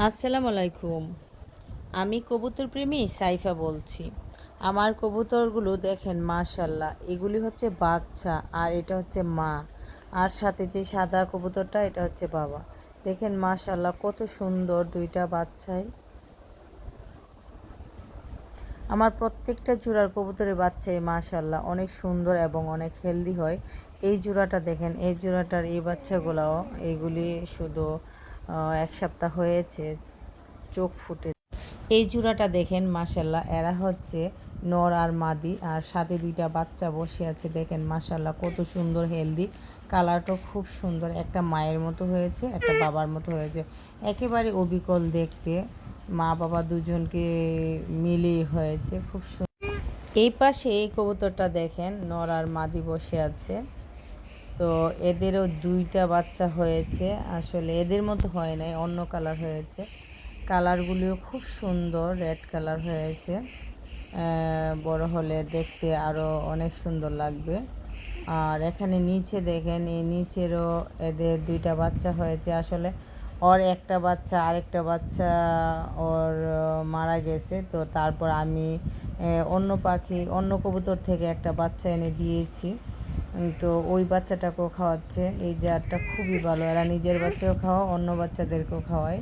আসসালামু আলাইকুম। আমি কবুতর প্রেমী সাইফা বলছি। আমার কবুতরগুলো দেখেন মাশাল্লাহ, এগুলি হচ্ছে বাচ্চা আর এটা হচ্ছে মা, আর সাথে যে সাদা কবুতরটা এটা হচ্ছে বাবা। দেখেন মাশাল্লাহ কত সুন্দর দুইটা বাচ্চাই। আমার প্রত্যেকটা জোড়ার কবুতরের বাচ্চাই মাশাল্লাহ অনেক সুন্দর এবং অনেক হেলদি হয়। এই জোড়াটা দেখেন, এই জোড়াটার এই বাচ্চাগুলাও, এইগুলি শুধু 1 সপ্তাহ হয়েছে, চোখ ফুটে। এই জোড়াটা দেখেন মাশাল্লাহ, এরা হচ্ছে নর আর মাদি, আর সাথে দুইটা বাচ্চা বসে আছে। দেখেন মাশাল্লাহ কত সুন্দর হেলদি, কালারটাও খুব সুন্দর, একটা মায়ের মতো হয়েছে, একটা বাবার মতো হয়েছে, একেবারে অবিকল দেখতে। মা বাবা দুজনকে মিলিয়ে হয়েছে, খুব সুন্দর। এই পাশে এই কবুতরটা দেখেন, নর আর মাদি বসে আছে। তো এদেরও দুইটা বাচ্চা হয়েছে, আসলে এদের মতো হয় নাই, অন্য কালার হয়েছে। কালারগুলিও খুব সুন্দর, রেড কালার হয়েছে। বড় হলে দেখতে আরও অনেক সুন্দর লাগবে। আর এখানে নিচে দেখেন, এই নিচেরও এদের দুইটা বাচ্চা হয়েছে। আসলে ওর একটা বাচ্চা, আরেকটা বাচ্চা ওর মারা গেছে, তো তারপর আমি অন্য পাখি, অন্য কবুতর থেকে একটা বাচ্চা এনে দিয়েছি। তো ওই বাচ্চাটাকেও খাওয়াচ্ছে। এই জাতটা খুবই ভালো, এরা নিজের বাচ্চাও খাওয়া, অন্য বাচ্চাদেরকেও খাওয়ায়।